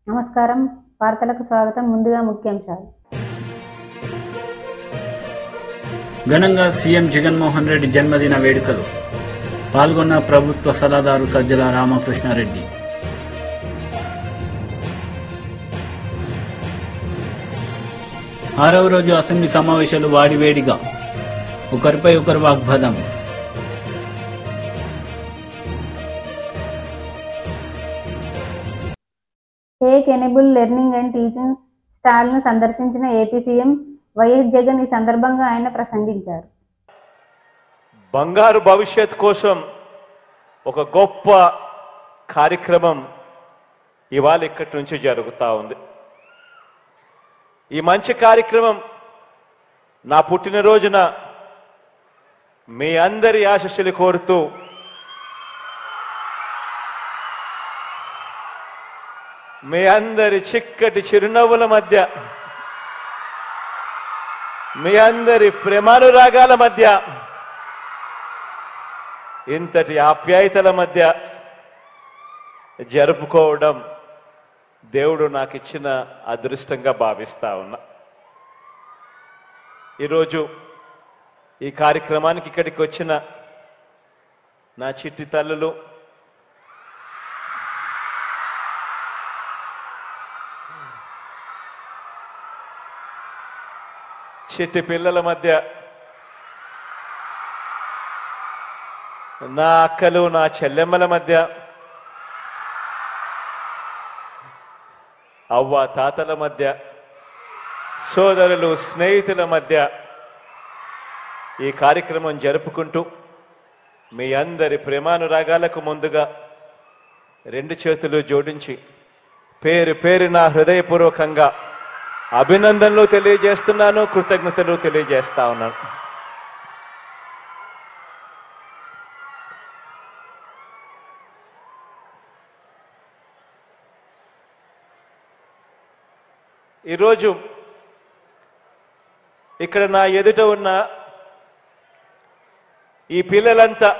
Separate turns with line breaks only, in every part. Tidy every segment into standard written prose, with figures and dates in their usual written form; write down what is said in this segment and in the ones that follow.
నమస్కారం. వార్తలకు స్వాగతం. ముందుగా ముఖ్యాంశాలు.
ఘనంగా సీఎం జగన్మోహన్ రెడ్డి జన్మదిన వేడుకలు. పాల్గొన్న ప్రభుత్వ సలహాదారు సజ్జల రామకృష్ణారెడ్డి. ఆరవ రోజు అసెంబ్లీ సమావేశాలు వాడివేడిగా, ఒకరిపై ఒకరు వాగ్వాదం.
Tech enabled learning and teaching స్టాల్ను సందర్శించిన ఏపీ సీఎం వైఎస్ జగన్. ఈ సందర్భంగా ఆయన ప్రసంగించారు.
బంగారు భవిష్యత్ కోసం ఒక గొప్ప కార్యక్రమం ఇవాళ ఇక్కడి నుంచి జరుగుతూ ఉంది. ఈ మంచి కార్యక్రమం నా పుట్టినరోజున మీ అందరి ఆశీస్సులు కోరుతూ మీ అందరి చిక్కటి చిరునవ్వుల మధ్య, మీ అందరి ప్రేమానురాగాల మధ్య, ఇంతటి ఆప్యాయతల మధ్య జరుపుకోవడం దేవుడు నాకు ఇచ్చిన అదృష్టంగా భావిస్తా ఉన్నా. ఈరోజు ఈ కార్యక్రమానికి ఇక్కడికి వచ్చిన నా చిట్టి తల్లులు, చిట్టి పిల్లల మధ్య, నా అక్కలు నా చెల్లెమ్మల మధ్య, అవ్వ తాతల మధ్య, సోదరులు స్నేహితుల మధ్య ఈ కార్యక్రమం జరుపుకుంటూ మీ అందరి ప్రేమానురాగాలకు ముందుగా రెండు చేతులు జోడించి పేరు పేరున హృదయపూర్వకంగా అభినందనలు తెలియజేస్తున్నాను, కృతజ్ఞతలు తెలియజేస్తా ఉన్నాను. ఈరోజు ఇక్కడ నా ఎదుట ఉన్న ఈ పిల్లలంతా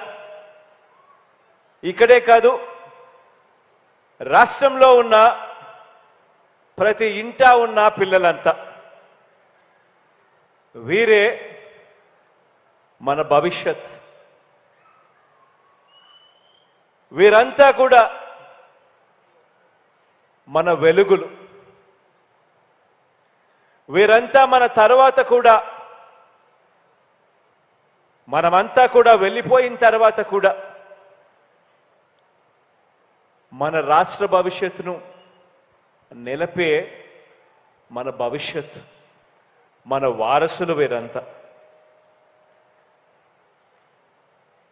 ఇక్కడే కాదు, రాష్ట్రంలో ఉన్న ప్రతి ఇంటా ఉన్న పిల్లలంతా, వీరే మన భవిష్యత్. వీరంతా కూడా మన వెలుగులు. వీరంతా మన తర్వాత కూడా, మనమంతా కూడా వెళ్ళిపోయిన తర్వాత కూడా మన రాష్ట్ర భవిష్యత్తును నిలపే మన భవిష్యత్, మన వారసులు వీరంతా.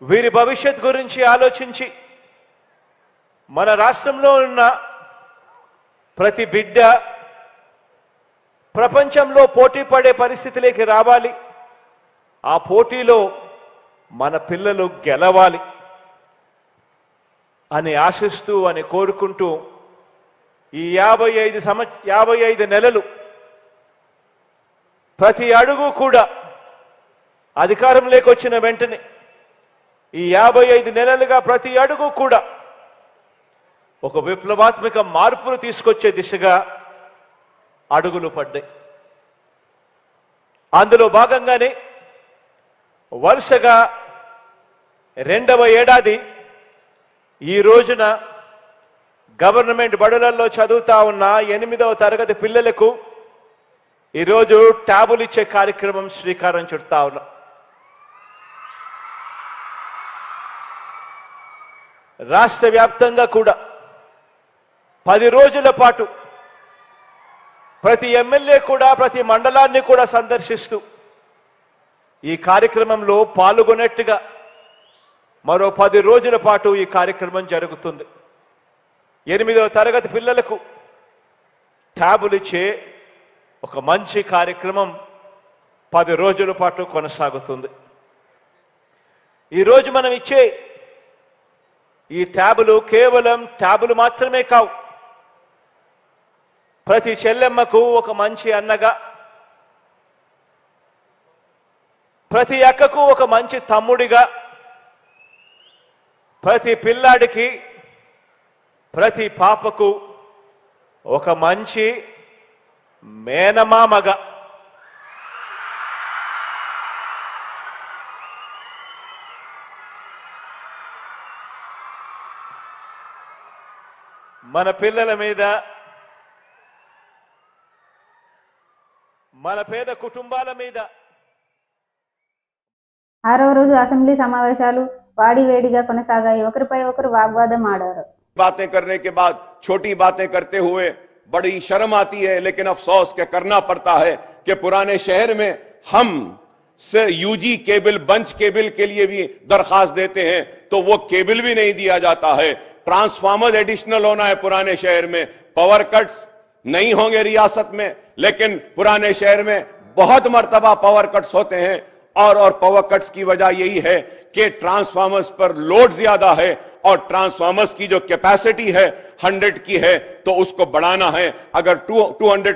వీరి భవిష్యత్ గురించి ఆలోచించి మన రాష్ట్రంలో ఉన్న ప్రతి బిడ్డ ప్రపంచంలో పోటీ పడే పరిస్థితిలోకి రావాలి. ఆ పోటీలో మన పిల్లలు గెలవాలి అని ఆశిస్తూ, అని కోరుకుంటూ ఈ 55 నెలలు ప్రతి అడుగు కూడా అధికారంలోకి వచ్చిన వెంటనే ఈ 55 నెలలుగా ప్రతి అడుగు కూడా ఒక విప్లవాత్మక మార్పులు తీసుకొచ్చే దిశగా అడుగులు పడ్డాయి. అందులో భాగంగానే వరుసగా రెండవ ఏడాది ఈ రోజున గవర్నమెంట్ బడులలో చదువుతా ఉన్న 8వ తరగతి పిల్లలకు ఈరోజు ట్యాబులు ఇచ్చే కార్యక్రమం శ్రీకారం చుడతా ఉన్నాం. రాష్ట్ర వ్యాప్తంగా కూడా 10 రోజుల పాటు ప్రతి ఎమ్మెల్యే కూడా ప్రతి మండలాన్ని కూడా సందర్శిస్తూ ఈ కార్యక్రమంలో పాల్గొనేట్టుగా మరో 10 రోజుల పాటు ఈ కార్యక్రమం జరుగుతుంది. 8వ తరగతి పిల్లలకు ట్యాబులు ఇచ్చే ఒక మంచి కార్యక్రమం 10 రోజుల పాటు కొనసాగుతుంది. ఈరోజు మనం ఇచ్చే ఈ ట్యాబులు కేవలం ట్యాబులు మాత్రమే కావు. ప్రతి చెల్లెమ్మకు ఒక మంచి అన్నగా, ప్రతి అక్కకు ఒక మంచి తమ్ముడిగా, ప్రతి పిల్లాడికి, ప్రతి పాపకు ఒక మంచి మేనమామగా మన పిల్లల మీద, మన పేద కుటుంబాల మీద
6వ రోజు అసెంబ్లీ సమావేశాలు వాడివేడిగా కొనసాగాయి. ఒకరిపై ఒకరు వాగ్వాదం ఆడారు.
बातें करने के बाद छोटी बातें करते हुए बड़ी शर्म आती है, लेकिन अफसोस क्या करना पड़ता है कि पुराने शहर में हम से यूजी केबल, बंच केबल के लिए भी दरखास्त देते हैं तो वो केबल भी नहीं दिया जाता है। ट्रांसफार्मर एडिशनल होना है पुराने शहर में। पावर कट्स नहीं होंगे रियासत में, लेकिन पुराने शहर में बहुत मर्तबा पावर कट्स होते हैं और पावर कट्स की वजह यही है कि ट्रांसफार्मर्स पर लोड ज्यादा है और ट्रांसफार्मर्स की जो कैपेसिटी है 100 की है तो उसको बढ़ाना है। अगर 200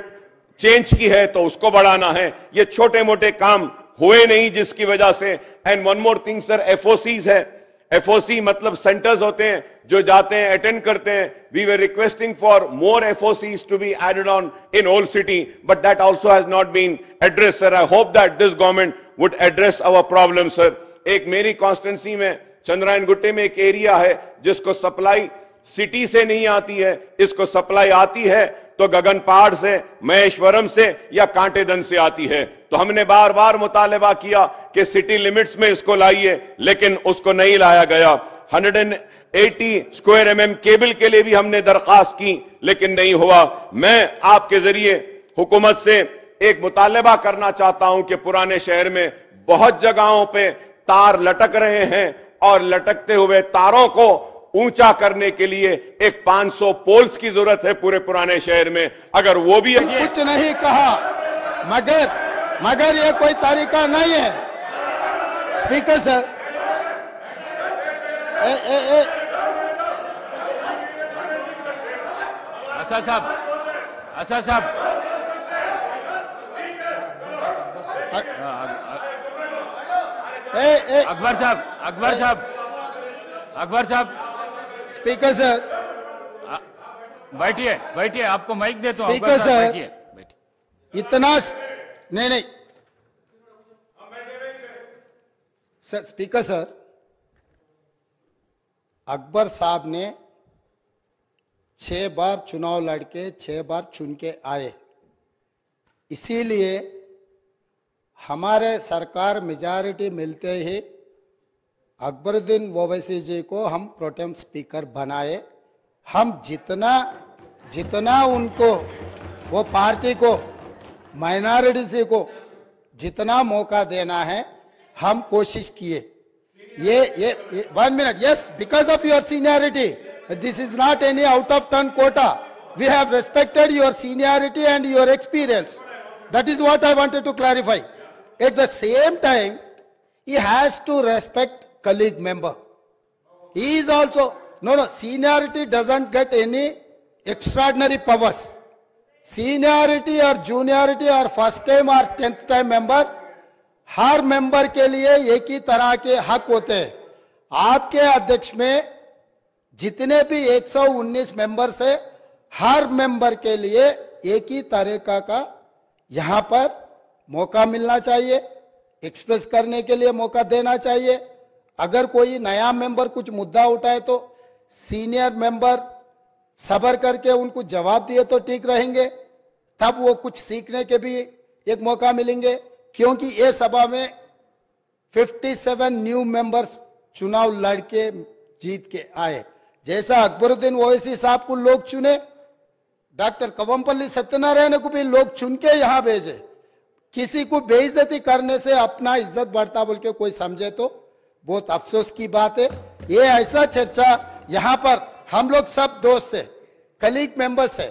चेंज की है तो उसको बढ़ाना है। ये छोटे मोटे काम हुए नहीं, जिसकी वजह से। And one more thing sir, एफओसीज है। एफओसी मतलब सेंटर्स होते हैं जो जाते हैं, अटेंड करते हैं। We were requesting for more FOCs to be added on in Old City, but that also has not been address sir. I hope that this government would address our problem sir. एक मेरी constituency में चंद्रायन गुट्टे में एक area है जिसको supply city से नहीं आती है, इसको सप्लाई आती है तो गगन पहाड़ से, महेश्वरम से या कांटेदन से आती है। तो हमने बार बार मुतालबा किया कि सिटी लिमिट्स में इसको लाइए, लेकिन उसको नहीं लाया गया। 180 स्क्वायर mm केबल के लिए भी हमने दरखास्त की, लेकिन नहीं हुआ। मैं आपके जरिए हुकूमत से एक मुतालबा करना चाहता हूं कि पुराने शहर में बहुत जगहों पे तार लटक रहे हैं और लटकते हुए तारों को ऊंचा करने के लिए एक 500 पोल्स की जरूरत है पूरे पुराने शहर में। अगर वो भी
कुछ नहीं कहा, मगर ये कोई तरीका नहीं है। स्पीकर सर,
आशा साहब, अकबर साहब,
स्पीकर सर,
बैठिए, आपको माइक देता हूं।
स्पीकर सर, इतना नहीं सर, स्पीकर सर, अकबर साहब ने 6 बार चुनाव लड़के 6 बार चुन के आए, इसीलिए हमारे सरकार मेजॉरिटी मिलते ही अकबरुद्दीन ओवैसी जी को हम प्रोटेम स्पीकर बनाए। हम जितना उनको, वो पार्टी को, माइनॉरिटी को जितना मौका देना है हम कोशिश किए। ये 1 minute, yes, because of your seniority, this is not any out of turn quota. We have respected your seniority and your experience. That is what I wanted to clarify. At the same time, he has to respect colleague member. He is also, no, seniority doesn't get any extraordinary powers. Seniority or juniority or first time or 10th time member, her member के लिए एक ही तरह के हक होते हैं। आपके अध्यक्ष में जितने भी 119 मेंबर से, हर मेंबर के लिए एक ही तरीका का यहां पर मौका मिलना चाहिए, एक्सप्रेस करने के लिए मौका देना चाहिए। अगर कोई नया मेंबर कुछ मुद्दा उठाए तो सीनियर मेंबर सब्र करके उनको जवाब दिए तो ठीक रहेंगे, तब वो कुछ सीखने के भी एक मौका मिलेंगे। क्योंकि ये सभा में 57 न्यू मेंबर्स चुनाव लड़के जीत के आए। जैसा अकबरुद्दीन ओवैसी साहब को लोग चुने, डॉक्टर कवंपल्ली सत्यनारायण को भी लोग चुन के यहां भेजे। किसी को बेइज्जती करने से अपना इज्जत बढ़ता बोल के कोई समझे तो बहुत अफसोस की बात है। ये ऐसा चर्चा यहाँ पर हम लोग सब दोस्त है, कलीग मेंबर्स है,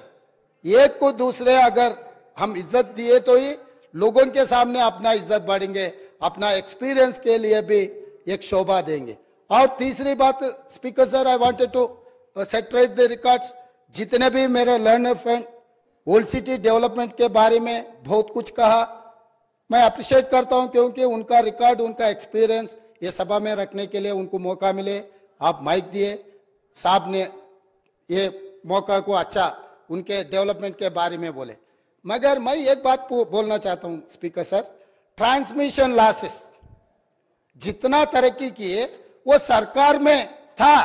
एक को दूसरे अगर हम इज्जत दिए तो ही लोगों के सामने अपना इज्जत बढ़ेंगे, अपना एक्सपीरियंस के लिए भी एक शोभा देंगे। और तीसरी बात, speaker sir, I wanted to set right the records. जितने भी मेरे learner friend old city development के बारे में बहुत कुछ कहा, मैं अप्रिशिएट करता हूं, क्योंकि उनका रिकॉर्ड, उनका एक्सपीरियंस ये सभा में रखने के लिए उनको मौका मिले। आप माइक दिए, साहब ने ये मौका को अच्छा उनके डेवलपमेंट के बारे में बोले। मगर मैं एक बात बोलना चाहता हूं स्पीकर सर, ट्रांसमिशन लॉसेस जितना तरक्की किए वो सरकार में था,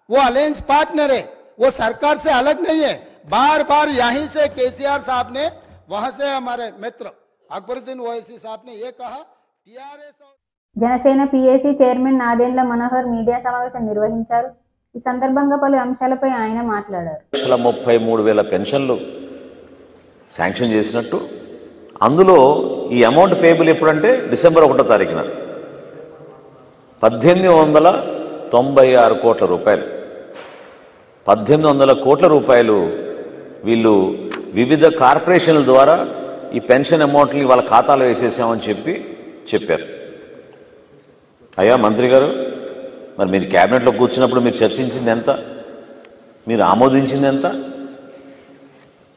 वो अलायंस पार्टनर है, वो सरकार से अलग नहीं है। बार बार यहीं से केसीआर साहब ने, वहां से हमारे मित्र अकबरुद्दीन ओवैसी साहब ने ये कहा, TRS
Janasena PAC chairman Nadendla Manohar media సమావేశం నిర్వహించారు. ఈ సందర్భంగా పలు అంశాలపై ఆయన మాట్లాడారు.
1,33,000 పెన్షన్లు శాంక్షన్ చేసినట్టు, అందులో ఈ అమౌంట్ పేబుల్ ఎప్పుడంటే డిసెంబర్ 1వ తారీఖున 1,896 కోట్ల రూపాయలు. 1,800 కోట్ల రూపాయలు వీళ్ళు వివిధ కార్పొరేషన్ల ద్వారా ఈ పెన్షన్ అమౌంట్ని వాళ్ళ ఖాతాలో వేసేసామని చెప్పారు. అయ్యా మంత్రి గారు, మరి మీరు క్యాబినెట్లో కూర్చున్నప్పుడు మీరు చర్చించింది ఎంత, మీరు ఆమోదించింది ఎంత?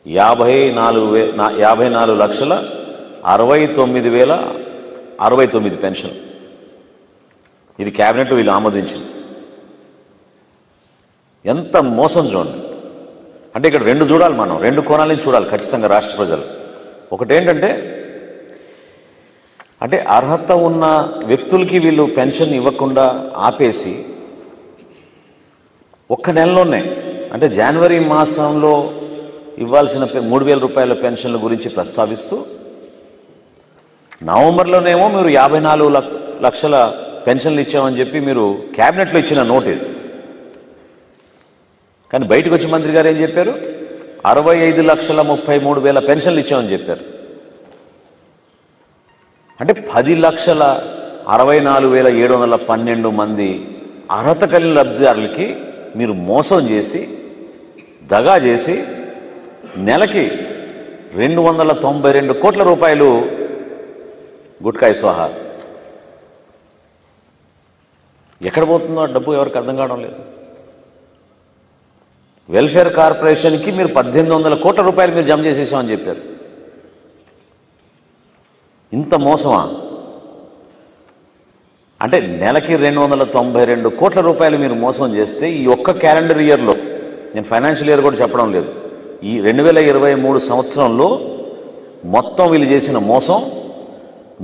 54,69,069 పెన్షన్. ఇది క్యాబినెట్ వీళ్ళు ఆమోదించింది. ఎంత మోసం చూడండి. అంటే ఇక్కడ రెండు చూడాలి, మనం రెండు కోణాల నుంచి చూడాలి ఖచ్చితంగా రాష్ట్ర ప్రజలు. ఒకటేంటంటే, అంటే అర్హత ఉన్న వ్యక్తులకి వీళ్ళు పెన్షన్ ఇవ్వకుండా ఆపేసి ఒక్క నెలలోనే, అంటే జనవరి మాసంలో ఇవ్వాల్సిన 3,000 రూపాయల పెన్షన్ల గురించి ప్రస్తావిస్తూ, నవంబర్లోనేమో మీరు 54 లక్షల పెన్షన్లు ఇచ్చామని చెప్పి మీరు క్యాబినెట్లో ఇచ్చిన నోట్ ఇది. కానీ బయటకు వచ్చి మంత్రి గారు ఏం చెప్పారు? 65,33,000 పెన్షన్లు ఇచ్చామని చెప్పారు. అంటే 10,64,712 మంది అర్హత కలిగిన లబ్ధిదారులకి మీరు మోసం చేసి, దగా చేసి, నెలకి 292 కోట్ల రూపాయలు గుట్కాయి స్వాహా. ఎక్కడ పోతుందో డబ్బు ఎవరికి అర్థం కావడం లేదు. వెల్ఫేర్ కార్పొరేషన్కి మీరు 1,800 కోట్ల రూపాయలు మీరు జమ చేసేసామని చెప్పారు. ఇంత మోసమా? అంటే నెలకి 292 కోట్ల రూపాయలు మీరు మోసం చేస్తే, ఈ ఒక్క క్యాలెండర్ ఇయర్లో, నేను ఫైనాన్షియల్ ఇయర్ కూడా చెప్పడం లేదు, ఈ 2023 సంవత్సరంలో మొత్తం వీళ్ళు చేసిన మోసం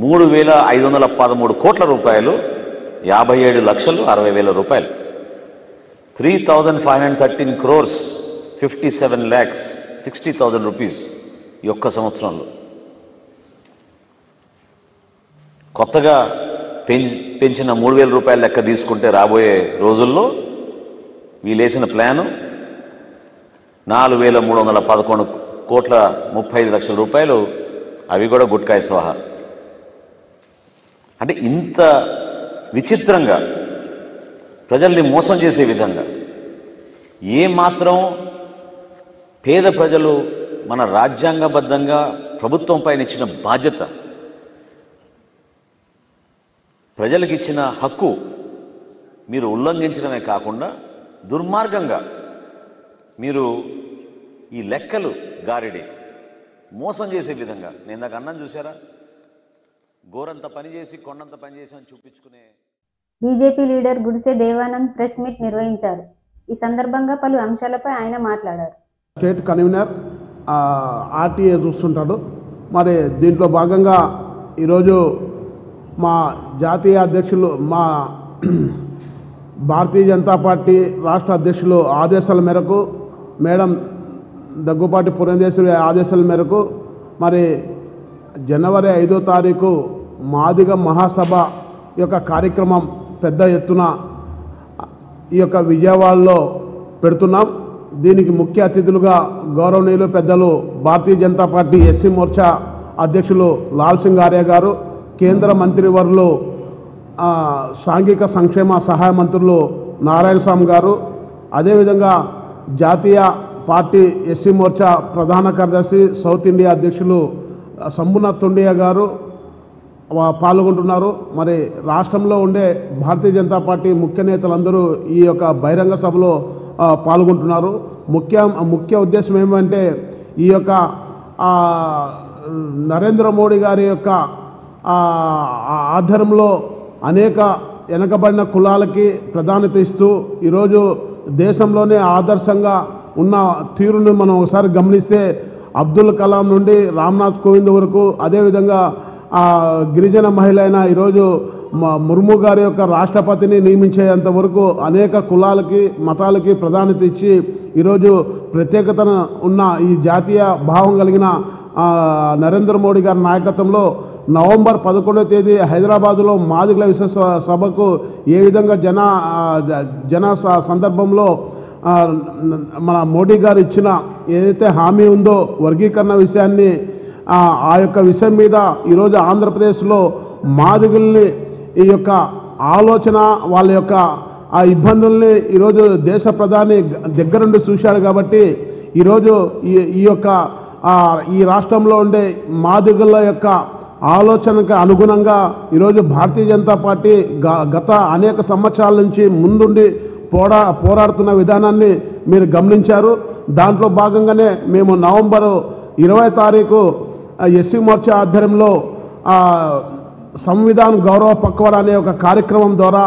3,513 కోట్ల రూపాయలు, 57,60,000 రూపాయలు. 3,513 crores 57,60,000 రూపీస్ ఈ ఒక్క సంవత్సరంలో. కొత్తగా పెంచిన 3,000 రూపాయల లెక్క తీసుకుంటే రాబోయే రోజుల్లో వీళ్ళేసిన ప్లాను 4,311 కోట్ల 35 లక్షల రూపాయలు, అవి కూడా గుట్కాయి స్వాహా. అంటే ఇంత విచిత్రంగా ప్రజల్ని మోసం చేసే విధంగా, ఏమాత్రం పేద ప్రజలు మన రాజ్యాంగబద్ధంగా ప్రభుత్వం పైన ఇచ్చిన బాధ్యత, ప్రజలకు ఇచ్చిన హక్కు మీరు ఉల్లంఘించడమే కాకుండా దుర్మార్గంగా మీరు ఈ లెక్కలు గారిడి మోసం చేసే విధంగా, నేను నాకు అన్నం చూసారా, గోరంత పని చేసి కొండంత పని చేసి అని చూపించుకునే.
బీజేపీ లీడర్ గుడిసె దేవానంద్ ప్రెస్ మీట్ నిర్వహించారు. ఈ సందర్భంగా పలు అంశాలపై ఆయన మాట్లాడారు.
స్టేట్ కన్వీనర్ ఆర్టీఏ చూస్తుంటాడు. మరి దీంట్లో భాగంగా ఈరోజు మా జాతీయ అధ్యక్షులు, మా భారతీయ జనతా పార్టీ రాష్ట్ర అధ్యక్షులు ఆదేశాల మేరకు, మేడం దగ్గుపాటి పురంధేశ్వరి ఆదేశాల మేరకు, మరి జనవరి 5వ తారీఖు మాదిగ మహాసభ యొక్క కార్యక్రమం పెద్ద ఎత్తున ఈ యొక్క విజయవాడలో పెడుతున్నాం. దీనికి ముఖ్య అతిథులుగా గౌరవనీయులు పెద్దలు భారతీయ జనతా పార్టీ ఎస్సీ మోర్చా అధ్యక్షులు లాల్ సింగ్ ఆర్య గారు, కేంద్ర మంత్రివర్యులు సాంఘిక సంక్షేమ సహాయ మంత్రులు నారాయణ స్వామి గారు, అదేవిధంగా జాతీయ పార్టీ ఎస్సీ మోర్చా ప్రధాన కార్యదర్శి సౌత్ ఇండియా అధ్యక్షులు సంబునాథ్ తొండియా గారు పాల్గొంటున్నారు. మరి రాష్ట్రంలో ఉండే భారతీయ జనతా పార్టీ ముఖ్య నేతలందరూ ఈ యొక్క బహిరంగ సభలో పాల్గొంటున్నారు. ముఖ్య ఉద్దేశం ఏమంటే, ఈ యొక్క నరేంద్ర మోడీ గారి యొక్క ఆధ్వర్యంలో అనేక వెనకబడిన కులాలకి ప్రాధాన్యత ఇస్తూ ఈరోజు దేశంలోనే ఆదర్శంగా ఉన్న తీరుని మనం ఒకసారి గమనిస్తే అబ్దుల్ కలాం నుండి రామ్నాథ్ కోవింద్ వరకు, అదేవిధంగా గిరిజన మహిళ అయిన ఈరోజు ముర్ము గారి యొక్క రాష్ట్రపతిని నియమించేంత వరకు అనేక కులాలకి మతాలకి ప్రాధాన్యత ఇచ్చి ఈరోజు ప్రత్యేకతను ఉన్న ఈ జాతీయ భావం కలిగిన నరేంద్ర మోడీ గారి నాయకత్వంలో నవంబర్ 11వ తేదీ హైదరాబాదులో మాదిగల విశ్వ సభకు ఏ విధంగా జన సందర్భంలో మన మోడీ గారు ఇచ్చిన ఏదైతే హామీ ఉందో వర్గీకరణ విషయాన్ని ఆ యొక్క విషయం మీద ఈరోజు ఆంధ్రప్రదేశ్లో మాదిగల్ని ఈ యొక్క ఆలోచన వాళ్ళ యొక్క ఆ ఇబ్బందుల్ని ఈరోజు దేశ ప్రధాని దగ్గరుండి చూశాడు కాబట్టి ఈరోజు ఈ యొక్క ఈ రాష్ట్రంలో ఉండే మాదిగల యొక్క ఆలోచనకు అనుగుణంగా ఈరోజు భారతీయ జనతా పార్టీ గత అనేక సంవత్సరాల నుంచి ముందుండి పోరాడుతున్న విధానాన్ని మీరు గమనించారు. దాంట్లో భాగంగానే మేము నవంబర్ 20వ తారీఖు ఎస్సీ మోర్చా ఆధ్వర్యంలో సంవిధాన గౌరవ పక్వాడా అనే ఒక కార్యక్రమం ద్వారా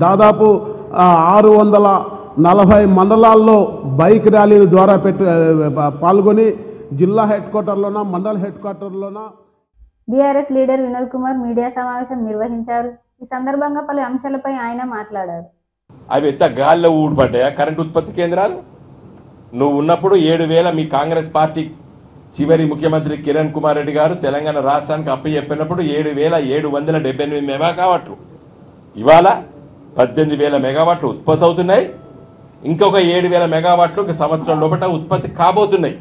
దాదాపు 640 మండలాల్లో బైక్ ర్యాలీల ద్వారా పాల్గొని జిల్లా హెడ్ క్వార్టర్లోన మండల హెడ్ క్వార్టర్లోన
BRS leader Vinod Kumar media సమావేశం నిర్వహించారు. ఈ సందర్భంగా పలు అంశాలపై ఆయన మాట్లాడారు.
అవి ఎంత గాల్లో ఊడిపడ్డాయా కరెంట్ ఉత్పత్తి కేంద్రాలు? నువ్వు ఉన్నప్పుడు 7,000 మీ కాంగ్రెస్ పార్టీ చివరి ముఖ్యమంత్రి కిరణ్ కుమార్ రెడ్డి గారు తెలంగాణ రాష్ట్రానికి అప్పచెప్పినప్పుడు 7,778 మెగావాట్లు, ఇవాళ 18,000 మెగావాట్లు ఉత్పత్తి అవుతున్నాయి. ఇంకొక 7,000 మెగావాట్లు ఒక సంవత్సరం లోపల ఉత్పత్తి కాబోతున్నాయి.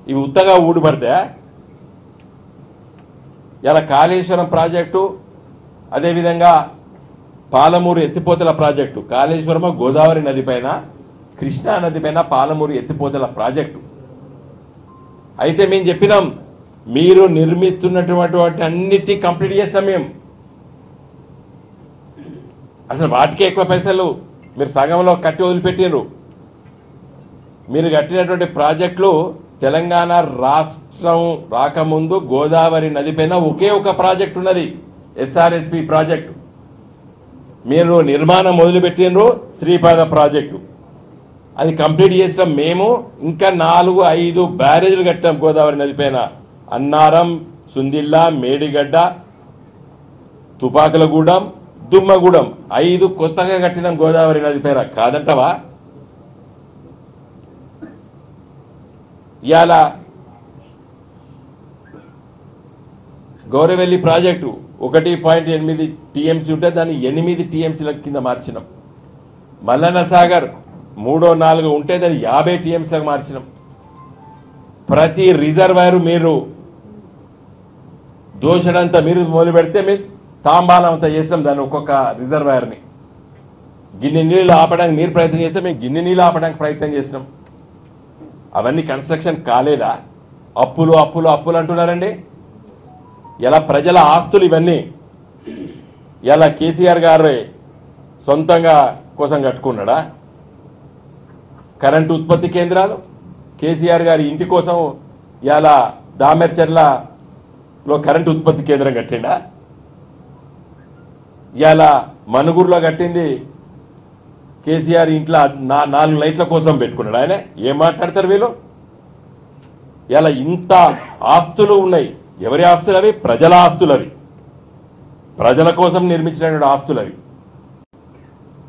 ఇవి ఉత్తగా ఊడిపడతాయా? ఇలా కాళేశ్వరం ప్రాజెక్టు, అదేవిధంగా పాలమూరు ఎత్తిపోతల ప్రాజెక్టు, కాళేశ్వరమ గోదావరి నది పైన, కృష్ణా నది పైన పాలమూరు ఎత్తిపోతల ప్రాజెక్టు. అయితే మేము చెప్పినాం, మీరు నిర్మిస్తున్నటువంటి అన్నిటి కంప్లీట్ చేస్తాం మేము. అసలు వాటికే ఎక్కువ పైసలు మీరు సగంలో కట్టి వదిలిపెట్టినరు. మీరు కట్టినటువంటి ప్రాజెక్టులు తెలంగాణ రాష్ట్రం రాకముందు గోదావరి నది పైన ఒకే ఒక ప్రాజెక్ట్ ఉన్నది, ఎస్ఆర్ఎస్పి ప్రాజెక్టు. మీరు నిర్మాణం మొదలుపెట్టినరు శ్రీపాద ప్రాజెక్టు, అది కంప్లీట్ చేసాం మేము. ఇంకా 4-5 బ్యారేజీలు కట్టాం గోదావరి నది పైన. అన్నారం, సుందిల్లా, మేడిగడ్డ, తుపాకులగూడెం, దుమ్మగూడెం 5 కొత్తగా కట్టినాం గోదావరి నది పైన. కాదంటవా? ఇవాళ గౌరవెల్లి ప్రాజెక్టు 1.8 టీఎంసీ ఉంటే దాన్ని 8 టీఎంసీల కింద మార్చినాం. మల్లన్న సాగర్ 3-4 ఉంటే దాన్ని 50 టీఎంసీలకు మార్చినాం. ప్రతి రిజర్వాయర్ మీరు దోషడంతా మీరు మొదలు పెడితే మీరు తాంబాలం అంతా చేసినాం దాన్ని, ఒక్కొక్క రిజర్వాయర్ని. గిన్నె నీళ్ళు ఆపడానికి మీరు ప్రయత్నం చేస్తే మేము గిన్నె నీళ్ళు ఆపడానికి ప్రయత్నం చేసినాం. అవన్నీ కన్స్ట్రక్షన్ కాలేదా? అప్పులు అప్పులు అప్పులు అంటున్నారండి. ఇలా ప్రజల ఆస్తులు ఇవన్నీ ఇలా కేసీఆర్ గారు సొంతంగా కోసం కట్టుకున్నాడా? కరెంటు ఉత్పత్తి కేంద్రాలు కేసీఆర్ గారి ఇంటి కోసం ఇలా దామెర్చర్లలో కరెంటు ఉత్పత్తి కేంద్రం కట్టిండా? ఇలా మనుగురులో కట్టింది కేసీఆర్ ఇంట్లో 4 లైట్ల కోసం పెట్టుకున్నాడు ఆయన. ఏం మాట్లాడతారు వీళ్ళు? ఇలా ఇంత ఆస్తులు ఉన్నాయి. ఎవరి ఆస్తులు అవి? ప్రజల ఆస్తులు అవి. ప్రజల కోసం నిర్మించినటువంటి ఆస్తులు అవి.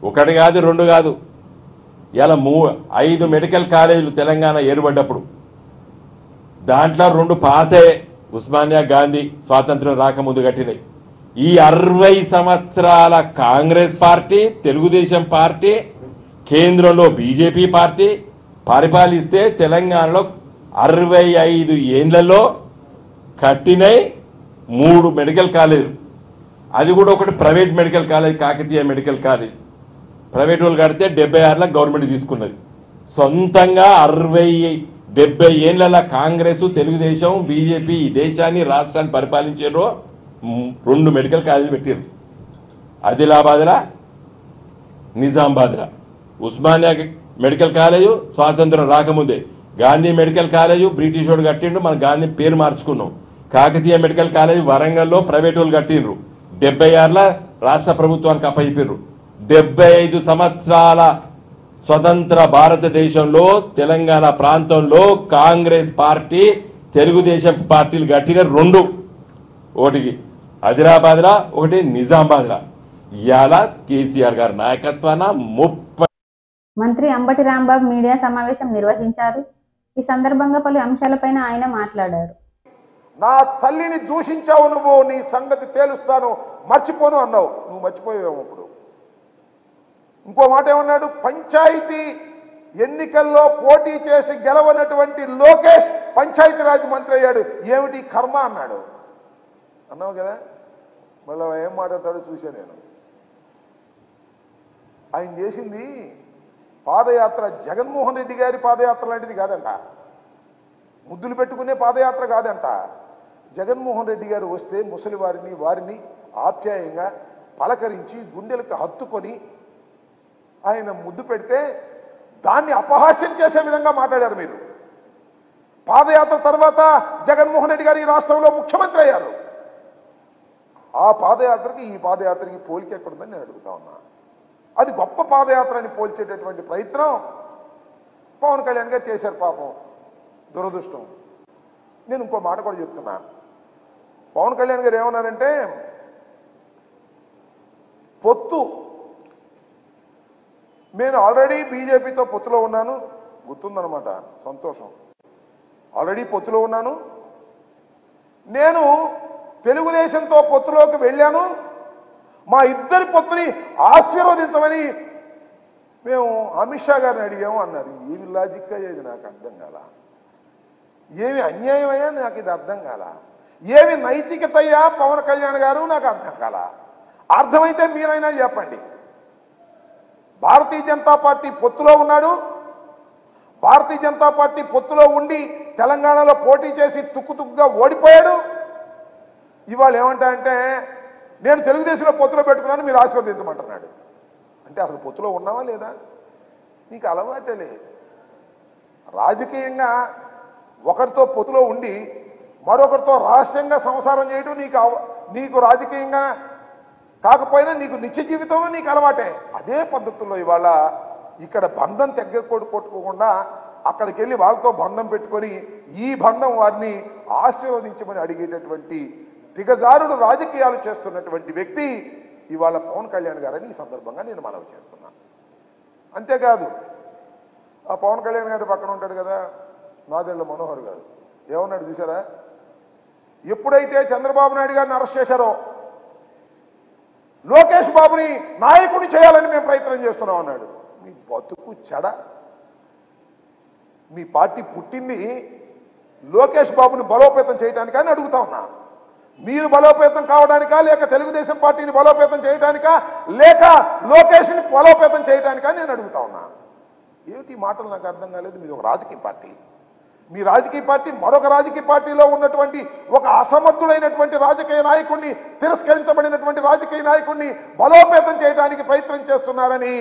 1 కాదు 2 కాదు. ఇలా 5 మెడికల్ కాలేజీలు తెలంగాణ ఏర్పడ్డప్పుడు దాంట్లో 2 పాతే ఉస్మానియా గాంధీ స్వాతంత్రం రాకముందు కట్టినాయి. ఈ 60 సంవత్సరాల కాంగ్రెస్ పార్టీ, తెలుగుదేశం పార్టీ, కేంద్రంలో బీజేపీ పార్టీ పరిపాలిస్తే తెలంగాణలో 65 ఏళ్లలో కట్టినై 3 మెడికల్ కాలేజీలు. అది కూడా ఒకటి private medical college, Kakatiya medical college. Private వాళ్ళు కడితే 76లో గవర్నమెంట్ తీసుకున్నది. సొంతంగా 60-70 ఏళ్ల కాంగ్రెస్, తెలుగుదేశం, బీజేపీ ఈ దేశాన్ని రాష్ట్రాన్ని పరిపాలించారో 2 మెడికల్ కాలేజీలు పెట్టారు. ఆదిలాబాద్లా, నిజామాబాద్లా. ఉస్మానియా మెడికల్ కాలేజు స్వాతంత్రం రాకముందే, గాంధీ మెడికల్ కాలేజు బ్రిటిష్ వాడు కట్టిండు, మన గాంధీ పేరు మార్చుకున్నాం. కాకతీయ మెడికల్ కాలేజ్ వరంగల్లో ప్రైవేట్ వాళ్ళు కట్టిండ్రు. 76లో రాష్ట్ర ప్రభుత్వానికి అప్పచెప్పారు. 75 సంవత్సరాల స్వతంత్ర భారతదేశంలో తెలంగాణ ప్రాంతంలో కాంగ్రెస్ పార్టీ తెలుగుదేశం పార్టీలు కట్టిన రెండు, ఒకటి ఆదిలాబాద్లా ఒకటి నిజామాబాద్లా. ఇవాళ కేసీఆర్ గారి నాయకత్వాన 30
మంత్రి అంబటి రాంబాబు మీడియా సమావేశం నిర్వహించారు. ఈ సందర్భంగా పలు అంశాలపైన ఆయన మాట్లాడారు.
నా తల్లిని దూషించావు, నువ్వు నీ సంగతి తేలుస్తాను, మర్చిపోను అన్నావు. నువ్వు మర్చిపోయావు. ఇప్పుడు ఇంకో మాట ఏమన్నాడు, పంచాయతీ ఎన్నికల్లో పోటీ చేసి గెలవనటువంటి లోకేష్ పంచాయతీరాజ్ మంత్రి అయ్యాడు, ఏమిటి కర్మ అన్నాడు. అన్నావు కదా, మళ్ళీ ఏం మాట్లాడతాడో చూసా నేను. ఆయన చేసింది పాదయాత్ర జగన్మోహన్ రెడ్డి గారి పాదయాత్ర లాంటిది కాదంట, ముద్దులు పెట్టుకునే పాదయాత్ర కాదంట. జగన్మోహన్ రెడ్డి గారు వస్తే ముసలి వారిని ఆప్యాయంగా పలకరించి గుండెలకు హత్తుకొని ఆయన ముద్దు పెడితే దాన్ని అపహాస్యం చేసే విధంగా మాట్లాడారు మీరు. పాదయాత్ర తర్వాత జగన్మోహన్ రెడ్డి గారు ఈ రాష్ట్రంలో ముఖ్యమంత్రి అయ్యారు. ఆ పాదయాత్రకి ఈ పాదయాత్రకి పోలిక ఎక్కడుందని నేను అడుగుతా ఉన్నా. అది గొప్ప పాదయాత్ర అని పోల్చేటటువంటి ప్రయత్నం పవన్ కళ్యాణ్ గారు చేశారు. పాపం దురదృష్టం. నేను ఇంకో మాట కూడా చెప్తున్నా. పవన్ కళ్యాణ్ గారు ఏమన్నారంటే, పొత్తు, నేను ఆల్రెడీ బీజేపీతో పొత్తులో ఉన్నాను, గుర్తుందనమాట, సంతోషం, ఆల్రెడీ పొత్తులో ఉన్నాను, నేను తెలుగుదేశంతో పొత్తులోకి వెళ్ళాను, మా ఇద్దరి పొత్తుని ఆశీర్వదించమని మేము అమిత్ షా గారిని అడిగాము అన్నారు. ఏమి లాజిక్ అయ్యేది నాకు అర్థం కాల, ఏమి అన్యాయం అయ్యా నాకు ఇది అర్థం కాల, ఏమి నైతికత అయ్యా పవన్ కళ్యాణ్ గారు నాకు అర్థం కాల. అర్థమైతే మీరైనా చెప్పండి. భారతీయ జనతా పార్టీ పొత్తులో ఉన్నాడు, భారతీయ జనతా పార్టీ పొత్తులో ఉండి తెలంగాణలో పోటీ చేసి తుక్కుతుక్కుగా ఓడిపోయాడు. ఇవాళ ఏమంటా అంటే, నేను తెలుగుదేశంలో పొత్తులో పెట్టుకున్నాను, మీరు ఆశీర్వదించమంటున్నాడు. అంటే అసలు పొత్తులో ఉన్నావా లేదా? నీకు అలవాటే లేదు. రాజకీయంగా ఒకరితో పొత్తులో ఉండి మరొకరితో రహస్యంగా సంసారం చేయడం నీకు రాజకీయంగా కాకపోయినా నీకు నిత్య జీవితంలో నీకు అలవాటే. అదే పద్ధతుల్లో ఇవాళ ఇక్కడ బంధం కొట్టుకోకుండా అక్కడికి వెళ్ళి వాళ్ళతో బంధం పెట్టుకొని ఈ బంధం వారిని ఆశీర్వదించమని అడిగేటటువంటి దిగజారుడు రాజకీయాలు చేస్తున్నటువంటి వ్యక్తి ఇవాళ పవన్ కళ్యాణ్ గారని ఈ సందర్భంగా నేను మనవి చేస్తున్నాను. అంతేకాదు, ఆ పవన్ కళ్యాణ్ గారి పక్కన ఉంటాడు కదా నాదెళ్ల మనోహర్ గారు, ఏమన్నాడు చూసారా? ఎప్పుడైతే చంద్రబాబు నాయుడు గారిని అరెస్ట్ చేశారో లోకేష్ బాబుని నాయకుడిని చేయాలని మేము ప్రయత్నం చేస్తున్నాం అన్నాడు. మీ బతుకు చెడ. మీ పార్టీ పుట్టింది లోకేష్ బాబుని బలోపేతం చేయడానికా అని అడుగుతా ఉన్నా. మీరు బలోపేతం కావడానికా, లేక తెలుగుదేశం పార్టీని బలోపేతం చేయడానికా, లేక లోకేష్ని బలోపేతం చేయడానికా నేను అడుగుతా ఉన్నా. ఏమిటి మాటలు నాకు అర్థం కాలేదు. మీది ఒక రాజకీయ పార్టీ, మీ రాజకీయ పార్టీ మరొక రాజకీయ పార్టీలో ఉన్నటువంటి ఒక అసమర్థుడైనటువంటి రాజకీయ నాయకుడిని, తిరస్కరించబడినటువంటి రాజకీయ నాయకుడిని బలోపేతం చేయడానికి ప్రయత్నం చేస్తున్నారని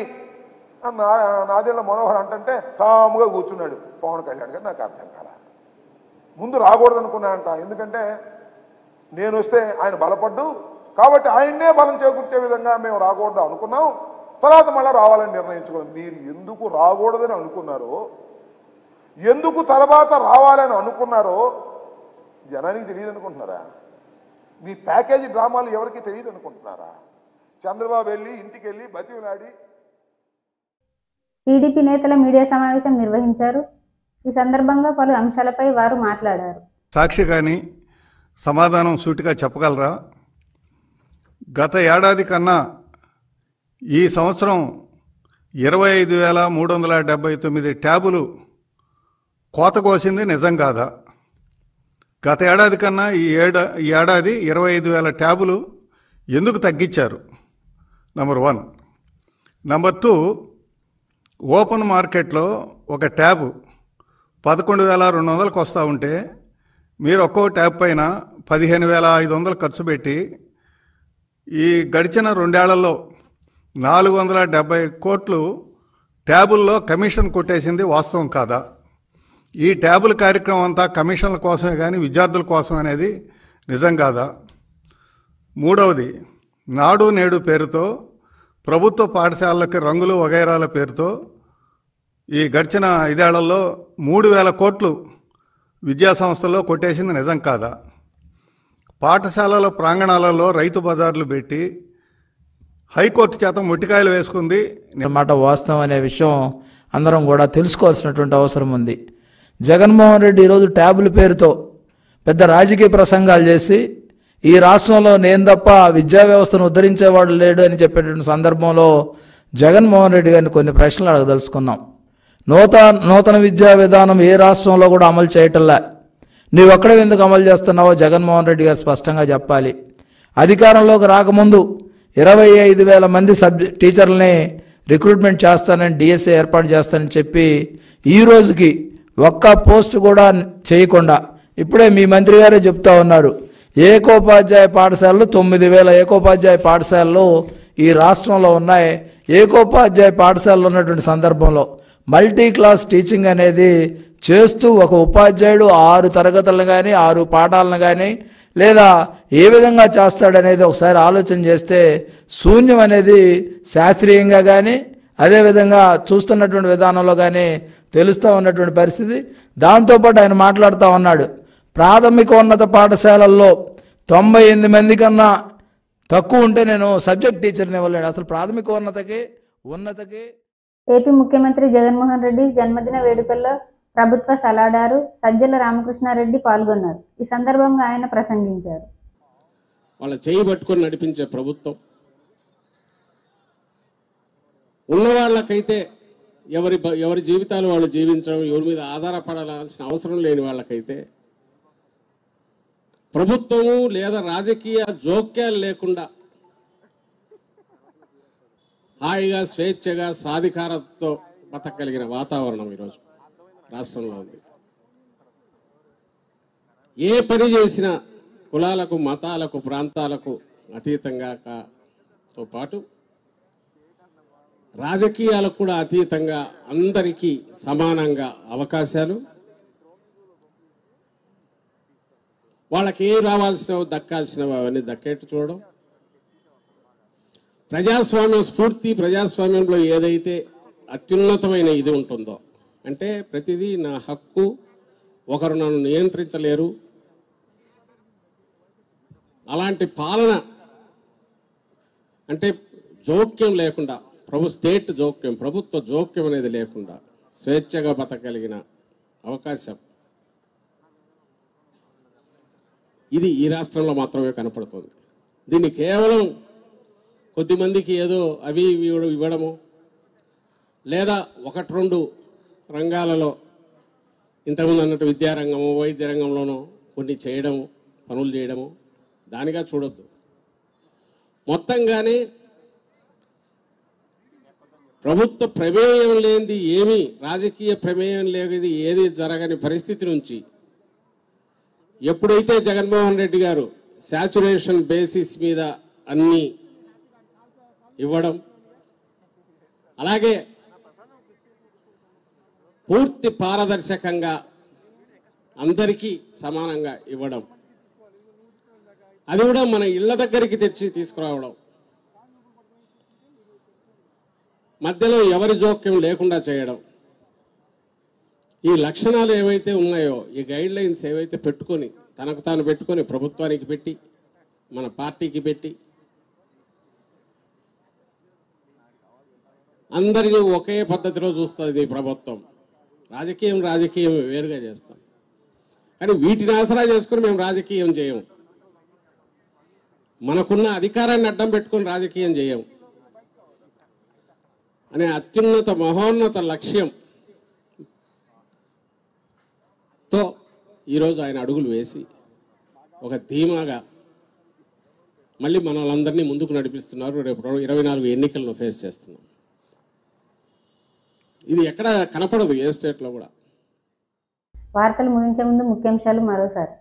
నాదెళ్ల మనోహర్ అంటే తాముగా కూర్చున్నాడు పవన్ కళ్యాణ్ గారు. నాకు అర్థం కాల. ముందు రాకూడదనుకున్నా అంట, ఎందుకంటే నేను వస్తే ఆయన బలపడ్డు కాబట్టి ఆయన్నే బలం చేకూర్చే విధంగా మేము రాకూడదు అనుకున్నాం. తర్వాత మళ్ళీ రావాలని నిర్ణయించుకున్నాం. మీరు ఎందుకు రాకూడదని అనుకున్నారో, ఎందుకు తర్వాత రావాలని అనుకున్నారో జనానికి తెలియదు అనుకుంటున్నారా? మీ ప్యాకేజీ డ్రామాలు ఎవరికి తెలియదు అనుకుంటున్నారా? చంద్రబాబు వెళ్ళి ఇంటికి వెళ్ళి బతిలాడి.
టీడీపీ నేతల మీడియా సమావేశం నిర్వహించారు. ఈ సందర్భంగా పలు అంశాలపై వారు మాట్లాడారు.
సాక్షి కానీ సమాధానం సూటిగా చెప్పగలరా? గత ఏడాది కన్నా ఈ సంవత్సరం 25,379 ట్యాబులు కోత కోసింది నిజం కాదా? గత ఏడాది కన్నా ఈ ఏడాది 25,000 ట్యాబులు ఎందుకు తగ్గించారు? నంబర్ 1. నంబర్ 2, ఓపెన్ మార్కెట్లో ఒక ట్యాబు 11,200కు వస్తూ ఉంటే మీరు ఒక్కో ట్యాబ్ పైన 15,500 ఖర్చు పెట్టి ఈ గడిచిన 2 ఏళ్లలో 470 కోట్లు ట్యాబుల్లో కమిషన్ కొట్టేసింది వాస్తవం కాదా? ఈ ట్యాబుల కార్యక్రమం అంతా కమిషన్ల కోసమే కానీ విద్యార్థుల కోసం అనేది నిజం కాదా? 3వది, నాడు నేడు పేరుతో ప్రభుత్వ పాఠశాలలకు రంగులు వగైరాల పేరుతో ఈ గడిచిన 5 ఏళ్లలో 3,000 కోట్లు విద్యా సంస్థల్లో కొట్టేసింది నిజం కాదా? పాఠశాలల ప్రాంగణాలలో రైతు బజార్లు పెట్టి హైకోర్టు చేత ముట్టికాయలు వేసుకుంది
మాట వాస్తవం అనే విషయం అందరం కూడా తెలుసుకోవాల్సినటువంటి అవసరం ఉంది. జగన్మోహన్ రెడ్డి ఈరోజు ట్యాబుల పేరుతో పెద్ద రాజకీయ ప్రసంగాలు చేసి ఈ రాష్ట్రంలో నేను తప్ప విద్యా వ్యవస్థను ఉద్ధరించేవాడు లేడు అని చెప్పేటువంటి సందర్భంలో జగన్మోహన్ రెడ్డి గారిని కొన్ని ప్రశ్నలు అడగదలుచుకున్నాం. నూతన విద్యా విధానం ఏ రాష్ట్రంలో కూడా అమలు చేయటంలా, నీవు ఒక్కడే ఎందుకు అమలు చేస్తున్నావో జగన్మోహన్ రెడ్డి గారు స్పష్టంగా చెప్పాలి. అధికారంలోకి రాకముందు 25,000 మంది టీచర్లని రిక్రూట్మెంట్ చేస్తానని, డిఎస్ఏ ఏర్పాటు చేస్తానని చెప్పి ఈ రోజుకి ఒక్క పోస్ట్ కూడా చేయకుండా ఇప్పుడే మీ మంత్రి గారే చెప్తా ఉన్నారు, ఏకోపాధ్యాయ పాఠశాలలు 9,000 ఏకోపాధ్యాయ పాఠశాలలు ఈ రాష్ట్రంలో ఉన్నాయి. ఏకోపాధ్యాయ పాఠశాలలు ఉన్నటువంటి సందర్భంలో మల్టీ క్లాస్ టీచింగ్ అనేది చేస్తూ ఒక ఉపాధ్యాయుడు 6 తరగతులను కానీ 6 పాఠాలను కానీ లేదా ఏ విధంగా చేస్తాడనేది ఒకసారి ఆలోచన చేస్తే శూన్యం అనేది శాస్త్రీయంగా కానీ అదేవిధంగా చూస్తున్నటువంటి విధానంలో కానీ తెలుస్తూ ఉన్నటువంటి పరిస్థితి. దాంతోపాటు ఆయన మాట్లాడుతూ ఉన్నాడు, ప్రాథమికోన్నత పాఠశాలల్లో 98 మంది కన్నా తక్కువ ఉంటే నేను సబ్జెక్ట్ టీచర్ని ఇవ్వలేడు. అసలు ఉన్నతకి
ఏపీ ముఖ్యమంత్రి జగన్మోహన్ రెడ్డి జన్మదిన వేడుకల్లో ప్రభుత్వ సలహాదారు సజ్జల రామకృష్ణారెడ్డి పాల్గొన్నారు. ఈ సందర్భంగా ఆయన ప్రసంగించారు.
వాళ్ళ చేయి పట్టుకొని నడిపించే ప్రభుత్వం, ఉన్నవాళ్ళకైతే ఎవరి జీవితాలు వాళ్ళు జీవించడం, ఎవరి మీద ఆధారపడాల్సిన అవసరం లేని వాళ్ళకైతే ప్రభుత్వము లేదా రాజకీయ జోక్యాలు లేకుండా హాయిగా స్వేచ్ఛగా సాధికారతతో బతకగలిగిన వాతావరణం ఈరోజు రాష్ట్రంలో ఉంది. ఏ పని చేసినా కులాలకు, మతాలకు, ప్రాంతాలకు అతీతంగా తో పాటు రాజకీయాలకు కూడా అతీతంగా అందరికీ సమానంగా అవకాశాలు, వాళ్ళకి ఏం రావాల్సినవి దక్కాల్సినవి అవన్నీ దక్కేట్టు చూడడం, ప్రజాస్వామ్యం స్ఫూర్తి, ప్రజాస్వామ్యంలో ఏదైతే అత్యున్నతమైన ఇది ఉంటుందో అంటే ప్రతిదీ నా హక్కు, ఒకరు నన్ను నియంత్రించలేరు, అలాంటి పాలన అంటే జోక్యం లేకుండా ప్రభుత్వ జోక్యం అనేది లేకుండా స్వేచ్ఛగా బతకగలిగిన అవకాశం ఇది ఈ రాష్ట్రంలో మాత్రమే కనపడుతుంది. దీన్ని కేవలం కొద్దిమందికి ఏదో అవి ఇవ్వడము లేదా 1-2 రంగాలలో ఇంతకుముందు అన్నట్టు విద్యారంగము, వైద్య రంగంలోనూ కొన్ని చేయడము, పనులు చేయడము దానిగా చూడొద్దు. మొత్తంగానే ప్రభుత్వ ప్రమేయం లేనిది ఏమీ, రాజకీయ ప్రమేయం లేనిది ఏది జరగని పరిస్థితి నుంచి ఎప్పుడైతే జగన్మోహన్ రెడ్డి గారు శాచురేషన్ బేసిస్ మీద అన్నీ ఇవ్వడం, అలాగే పూర్తి పారదర్శకంగా అందరికీ సమానంగా ఇవ్వడం, అది కూడా మన ఇళ్ల దగ్గరికి తెచ్చి తీసుకురావడం, మధ్యలో ఎవరి జోక్యం లేకుండా చేయడం, ఈ లక్షణాలు ఏవైతే ఉన్నాయో, ఈ గైడ్ లైన్స్ ఏవైతే పెట్టుకొని తనకు తాను పెట్టుకొని ప్రభుత్వానికి పెట్టి మన పార్టీకి పెట్టి అందరినీ ఒకే పద్ధతిలో చూస్తుంది ప్రభుత్వం. రాజకీయం వేరుగా చేస్తాం, కానీ వీటిని ఆసరా చేసుకుని మేము రాజకీయం చేయము. మనకున్న అధికారాన్ని అడ్డం పెట్టుకొని రాజకీయం చేయము అనే అత్యున్నత మహోన్నత లక్ష్యంతో ఈరోజు ఆయన అడుగులు వేసి ఒక ధీమాగా మళ్ళీ మనలందరినీ ముందుకు నడిపిస్తున్నారు. రేపు 24 ఎన్నికలను ఫేస్ చేస్తున్నాం. ఇది ఎక్కడ కనపడదు, ఏ స్టేట్లో కూడా.
వార్తలు ముగించే ముందు ముఖ్యాంశాలు మరోసారి.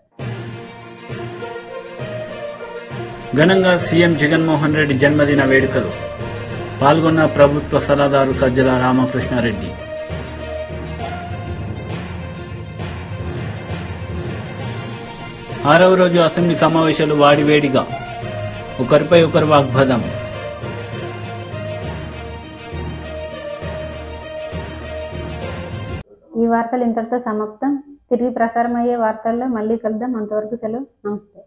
ఘనంగా సీఎం జగన్మోహన్ రెడ్డి జన్మదిన వేడుకలు. పాల్గొన్న ప్రభుత్వ సలహాదారు సజ్జల రామకృష్ణారెడ్డి. ఆరవ రోజు అసెంబ్లీ సమావేశాలు వాడివేడిగా, ఒకరిపై ఒకరు వాగ్వాదం.
వార్తలు ఇంతటితో సమాప్తం. తిరిగి ప్రసారం అయ్యే వార్తల్లో మళ్ళీ కలుద్దాం. అంతవరకు సెలవు. నమస్తే.